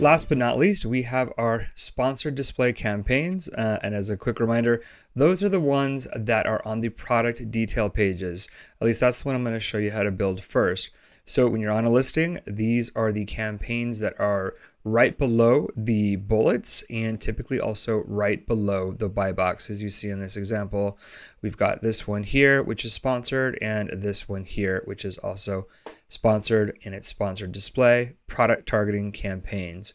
Last but not least, we have our sponsored display campaigns. And as a quick reminder, those are the ones that are on the product detail pages. At least that's the one I'm going to show you how to build first. So when you're on a listing, these are the campaigns that are right below the bullets and typically also right below the buy box. As you see in this example, we've got this one here, which is sponsored, and this one here, which is also sponsored, and it's sponsored display, product targeting campaigns.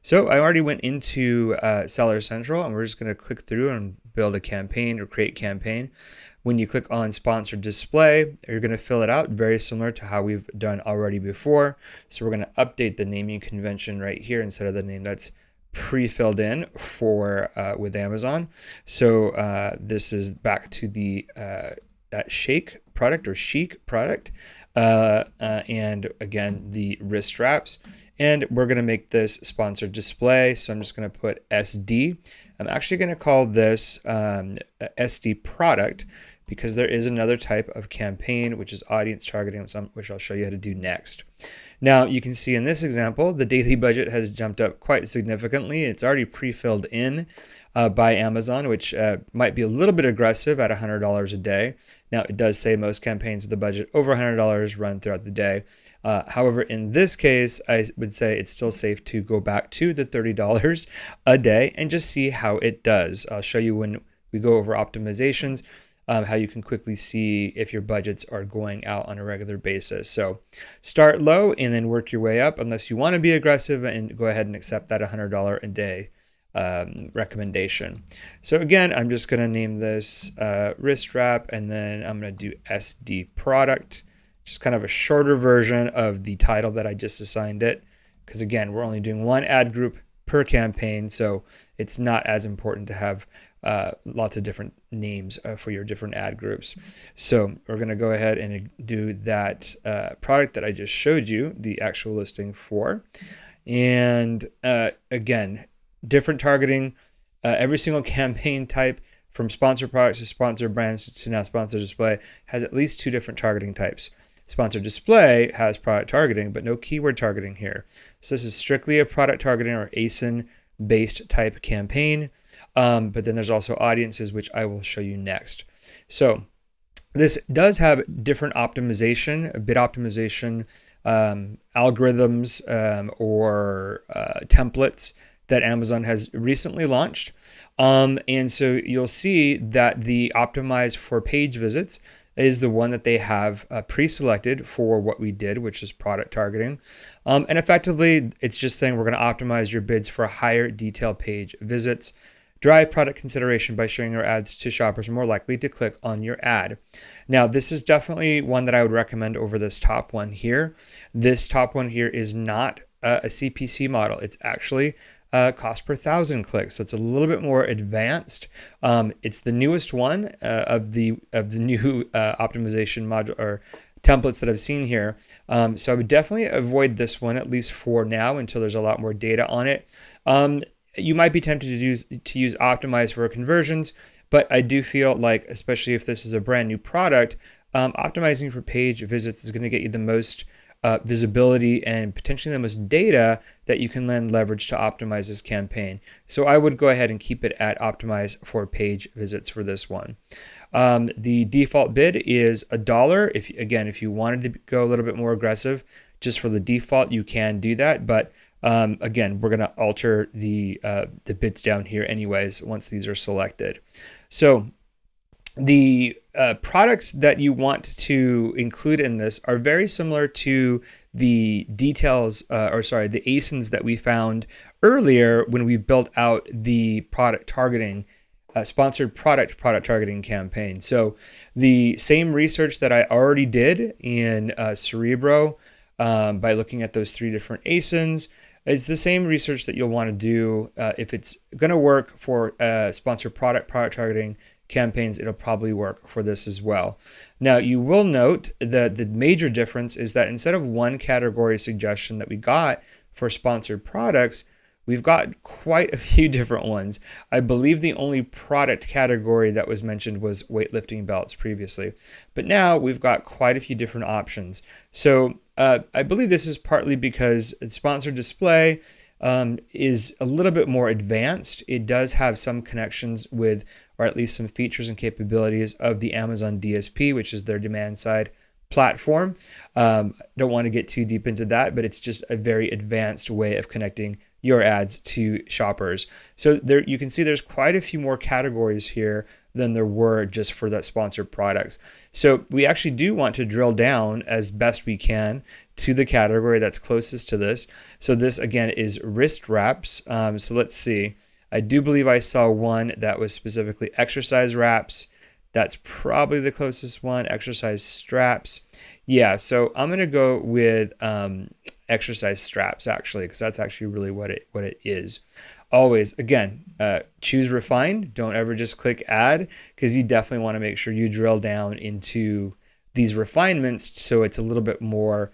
So I already went into Seller Central, and we're just going to click through and build a campaign or create campaign. When you click on sponsored display, you're going to fill it out very similar to how we've done already before. So we're going to update the naming convention right here instead of the name that's pre-filled in for with Amazon. So this is back to the that Shake product or Chic product. And again, the wrist straps. And we're going to make this sponsored display. So I'm just going to put SD. I'm actually going to call this SD product because there is another type of campaign, which is audience targeting, which I'll show you how to do next. Now, you can see in this example, the daily budget has jumped up quite significantly. It's already pre-filled in by Amazon, which might be a little bit aggressive at $100 a day. Now, it does say most campaigns with a budget over $100 run throughout the day. However, in this case, I would say it's still safe to go back to the $30 a day and just see how it does. I'll show you when we go over optimizations, how you can quickly see if your budgets are going out on a regular basis. So start low and then work your way up unless you want to be aggressive and go ahead and accept that $100 a day recommendation. So again, I'm just going to name this wrist wrap, and then I'm going to do SD product, just kind of a shorter version of the title that I just assigned it. Because again, we're only doing one ad group per campaign, so it's not as important to have lots of different names for your different ad groups. So we're going to go ahead and do that product that I just showed you the actual listing for. And again, different targeting, every single campaign type from sponsored products to sponsored brands to now sponsored display has at least two different targeting types. Sponsored display has product targeting, but no keyword targeting here. So this is strictly a product targeting or ASIN based type campaign. But then there's also audiences, which I will show you next. So this does have different optimization, bid optimization, algorithms, or templates that Amazon has recently launched. And so you'll see that the optimize for page visits is the one that they have pre-selected for what we did, which is product targeting. And effectively, it's just saying we're going to optimize your bids for higher detail page visits. Drive product consideration by showing your ads to shoppers more likely to click on your ad. Now, this is definitely one that I would recommend over this top one here. This top one here is not a CPC model. It's actually cost per 1,000 clicks. So it's a little bit more advanced. It's the newest one of the new optimization module or templates that I've seen here. So I would definitely avoid this one, at least for now, until there's a lot more data on it. You might be tempted to use Optimize for conversions, but I do feel like, especially if this is a brand new product, optimizing for page visits is going to get you the most visibility and potentially the most data that you can then leverage to optimize this campaign. So I would go ahead and keep it at Optimize for page visits for this one. The default bid is $1. If you wanted to go a little bit more aggressive, just for the default, you can do that, but again, we're going to alter the bids down here anyways once these are selected. So the products that you want to include in this are very similar to the details, the ASINs that we found earlier when we built out the product targeting, sponsored product targeting campaign. So the same research that I already did in Cerebro by looking at those three different ASINs, it's the same research that you'll want to do if it's going to work for sponsored product targeting campaigns. It'll probably work for this as well. Now, you will note that the major difference is that instead of one category suggestion that we got for sponsored products, we've got quite a few different ones. I believe the only product category that was mentioned was weightlifting belts previously, but now we've got quite a few different options. So I believe this is partly because it's sponsored display. is a little bit more advanced. It does have some connections with, or at least some features and capabilities of the Amazon DSP, which is their demand side platform. Don't want to get too deep into that, but it's just a very advanced way of connecting your ads to shoppers. So there you can see there's quite a few more categories here than there were just for that sponsored products. So we actually do want to drill down as best we can to the category that's closest to this. So this again is wrist wraps. So let's see. I do believe I saw one that was specifically exercise wraps. That's probably the closest one. Exercise straps. Yeah, so I'm gonna go with exercise straps actually, because that's actually really what it is. Always, again, choose refined. Don't ever just click add, because you definitely want to make sure you drill down into these refinements so it's a little bit more,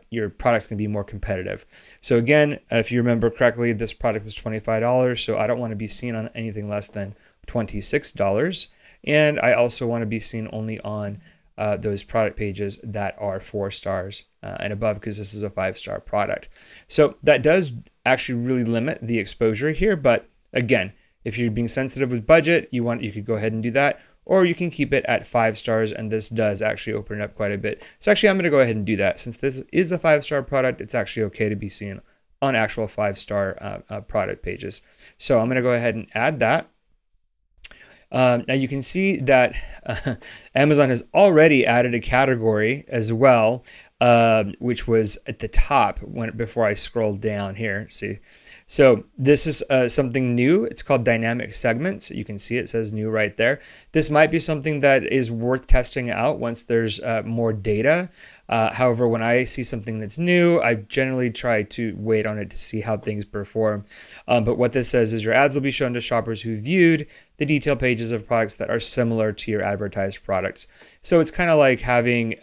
your product's going to be more competitive. So again, if you remember correctly, this product was $25, so I don't want to be seen on anything less than $26. And I also want to be seen only on those product pages that are 4 stars and above, because this is a 5-star product. So that does actually really limit the exposure here. But again, if you're being sensitive with budget, you could go ahead and do that, or you can keep it at 5 stars. And this does actually open it up quite a bit. So actually, I'm going to go ahead and do that. Since this is a 5-star product, it's actually okay to be seen on actual 5-star product pages. So I'm going to go ahead and add that. Now you can see that Amazon has already added a category as well, which was at the top before I scrolled down here. See, so this is something new. It's called dynamic segments. You can see it says new right there. This might be something that is worth testing out once there's more data. However, when I see something that's new, I generally try to wait on it to see how things perform. But what this says is your ads will be shown to shoppers who viewed the detail pages of products that are similar to your advertised products. So it's kind of like having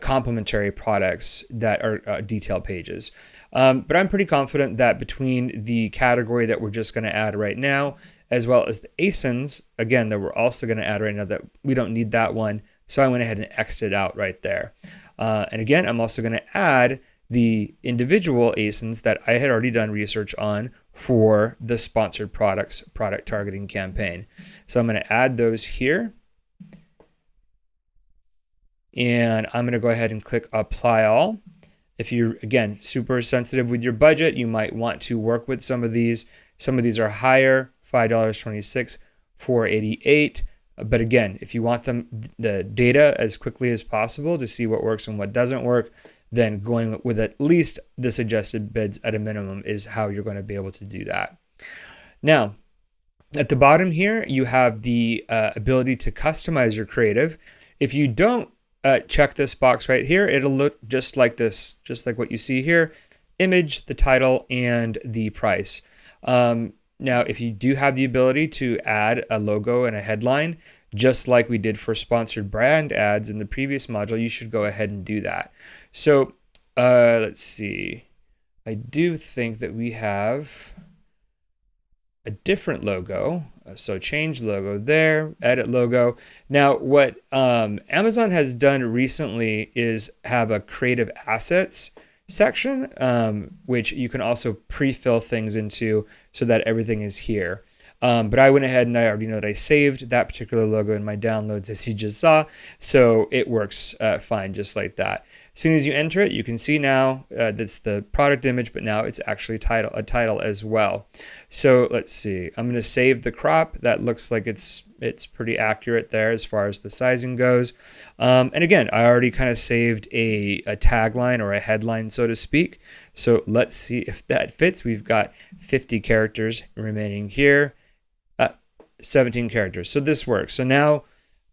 complementary products that are detail pages. But I'm pretty confident that between the category that we're just going to add right now, as well as the ASINs, again, that we're also going to add right now, that we don't need that one. So I went ahead and X'd it out right there. And again, I'm also going to add the individual ASINs that I had already done research on for the sponsored products product targeting campaign. So I'm going to add those here. And I'm going to go ahead and click apply all. If you're, again, super sensitive with your budget, you might want to work with some of these. Some of these are higher, $5.26, $4.88. But again, if you want the data as quickly as possible to see what works and what doesn't work, then going with at least the suggested bids at a minimum is how you're going to be able to do that. Now, at the bottom here, you have the ability to customize your creative. If you don't check this box right here, it'll look just like this, just like what you see here: image, the title, and the price. Now, if you do have the ability to add a logo and a headline, just like we did for sponsored brand ads in the previous module, you should go ahead and do that. So let's see. I do think that we have a different logo. So change logo there, edit logo. Now, what Amazon has done recently is have a creative assets section, which you can also pre-fill things into so that everything is here. But I went ahead and I already know that I saved that particular logo in my downloads, as you just saw. So it works fine just like that. As soon as you enter it, you can see now that's the product image, but now it's actually a title as well. So let's see. I'm going to save the crop. That looks like it's pretty accurate there as far as the sizing goes. And again, I already kind of saved a tagline or a headline, so to speak. So let's see if that fits. We've got 50 characters remaining here, 17 characters. So this works. So now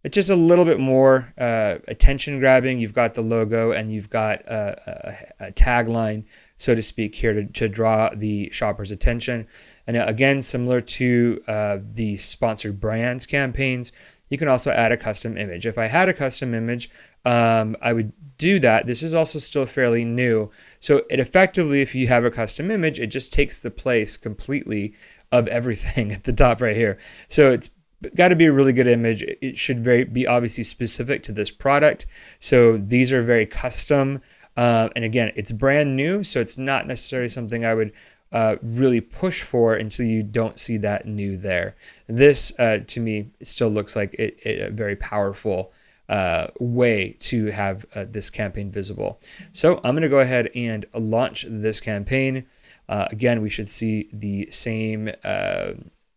it's just a little bit more attention grabbing. You've got the logo and you've got a tagline, so to speak, here to draw the shopper's attention. And again, similar to the sponsored brands campaigns, you can also add a custom image. If I had a custom image, I would do that. This is also still fairly new. So it effectively, if you have a custom image, it just takes the place completely of everything at the top right here. So it's got to be a really good image. It should be obviously specific to this product. So these are very custom. And again, it's brand new, so it's not necessarily something I would really push for until you don't see that new there. This, to me, still looks like a very powerful way to have this campaign visible. So I'm going to go ahead and launch this campaign. Again, we should see the same.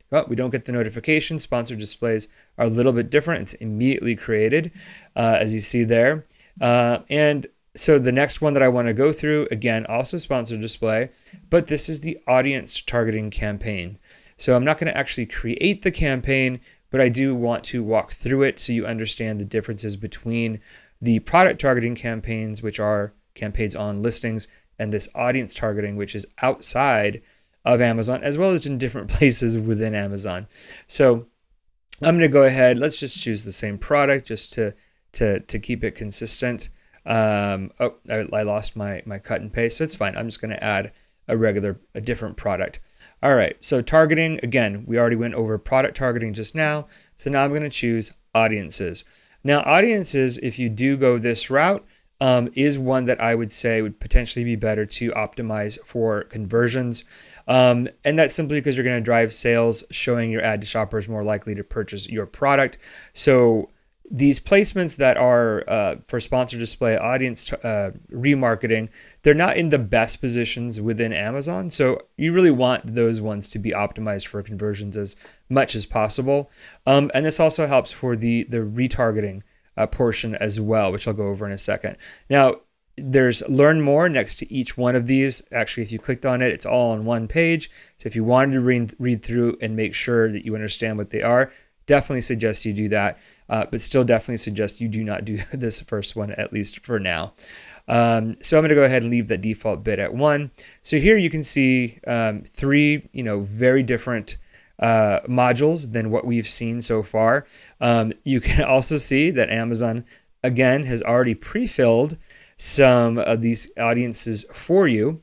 Well, we don't get the notification. Sponsored displays are a little bit different. It's immediately created, as you see there. And so the next one that I want to go through, again, also sponsored display, but this is the audience targeting campaign. So I'm not going to actually create the campaign, but I do want to walk through it so you understand the differences between the product targeting campaigns, which are campaigns on listings, and this audience targeting, which is outside of Amazon, as well as in different places within Amazon. So I'm going to go ahead. Let's just choose the same product just to keep it consistent. I lost my cut and paste, so it's fine. I'm just going to add a different product. All right, so targeting, again, we already went over product targeting just now. So now I'm going to choose audiences. Now, audiences, if you do go this route, is one that I would say would potentially be better to optimize for conversions. And that's simply because you're going to drive sales, showing your ad to shoppers more likely to purchase your product. So these placements that are for sponsored display audience remarketing, they're not in the best positions within Amazon. So you really want those ones to be optimized for conversions as much as possible. And this also helps for the retargeting portion as well, which I'll go over in a second. Now, there's learn more next to each one of these. Actually, if you clicked on it, it's all on one page. So if you wanted to read through and make sure that you understand what they are, definitely suggest you do that, but still definitely suggest you do not do this first one, at least for now. So I'm going to go ahead and leave the default bid at 1. So here you can see 3, very different modules than what we've seen so far. You can also see that Amazon, again, has already pre-filled some of these audiences for you.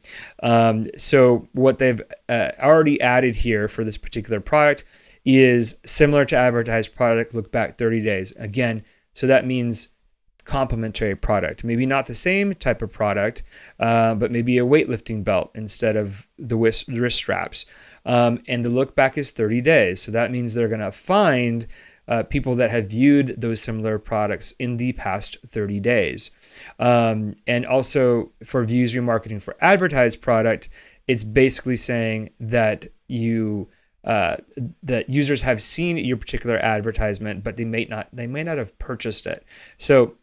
So what they've already added here for this particular product is similar to advertised product, look back 30 days. Again, so that means complementary product. Maybe not the same type of product, but maybe a weightlifting belt instead of the wrist straps. And the look back is 30 days. So that means they're going to find people that have viewed those similar products in the past 30 days. And also for views remarketing for advertised product, it's basically saying that that users have seen your particular advertisement, but they may not have purchased it. So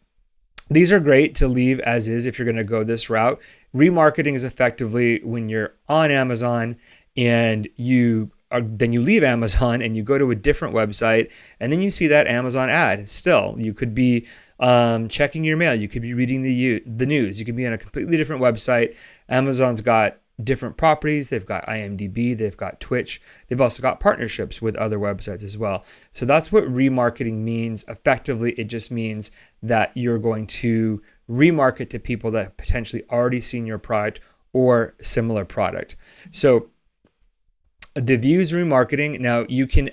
these are great to leave as is if you're going to go this route. Remarketing is effectively when you're on Amazon and then you leave Amazon and you go to a different website, and then you see that Amazon ad. Still, you could be checking your mail, you could be reading the news, you could be on a completely different website. Amazon's got different properties. They've got IMDb, they've got Twitch, they've also got partnerships with other websites as well. So that's what remarketing means. Effectively, it just means that you're going to remarket to people that have potentially already seen your product or similar product. So the views remarketing, now you can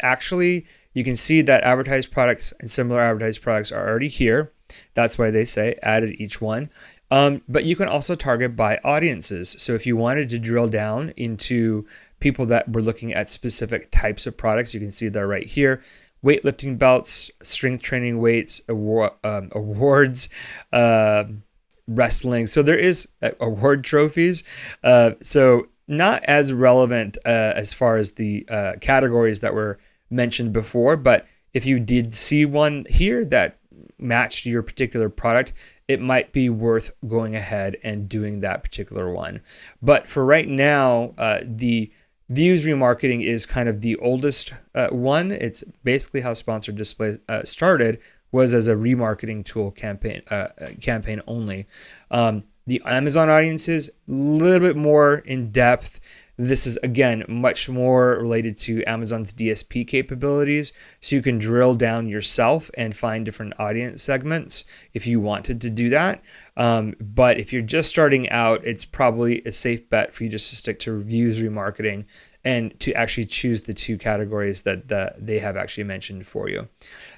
see that advertised products and similar advertised products are already here. That's why they say added each one. But you can also target by audiences. So if you wanted to drill down into people that were looking at specific types of products, you can see that right here. Weightlifting belts, strength training weights, awards, wrestling. So there is award trophies. So not as relevant as far as the categories that were mentioned before. But if you did see one here that matched your particular product, it might be worth going ahead and doing that particular one. But for right now, the views remarketing is kind of the oldest one. It's basically how sponsored display started, was as a remarketing tool campaign only. The Amazon audiences, a little bit more in depth. This is, again, much more related to Amazon's DSP capabilities. So you can drill down yourself and find different audience segments if you wanted to do that. But if you're just starting out, it's probably a safe bet for you just to stick to reviews, remarketing, and to actually choose the 2 categories that they have actually mentioned for you.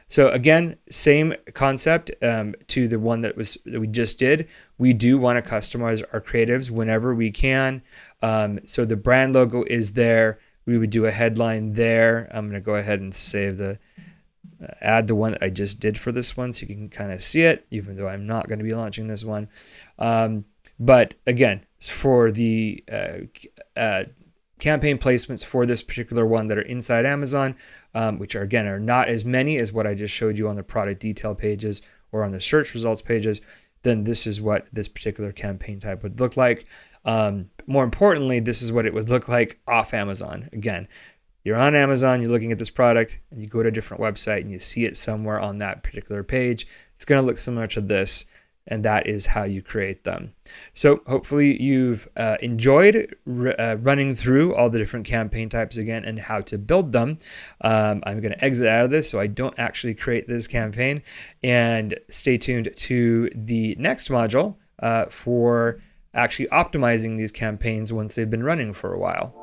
So again, same concept to the one that we just did. We do want to customize our creatives whenever we can. So the brand logo is there. We would do a headline there. I'm going to go ahead and save add the one that I just did for this one so you can kind of see it, even though I'm not going to be launching this one. But again, for the campaign placements for this particular one that are inside Amazon, which are not as many as what I just showed you on the product detail pages or on the search results pages, then this is what this particular campaign type would look like. More importantly, this is what it would look like off Amazon. Again, you're on Amazon, you're looking at this product, and you go to a different website and you see it somewhere on that particular page. It's going to look similar to this, and that is how you create them. So hopefully you've enjoyed running through all the different campaign types again and how to build them. I'm going to exit out of this so I don't actually create this campaign, and stay tuned to the next module for actually optimizing these campaigns once they've been running for a while.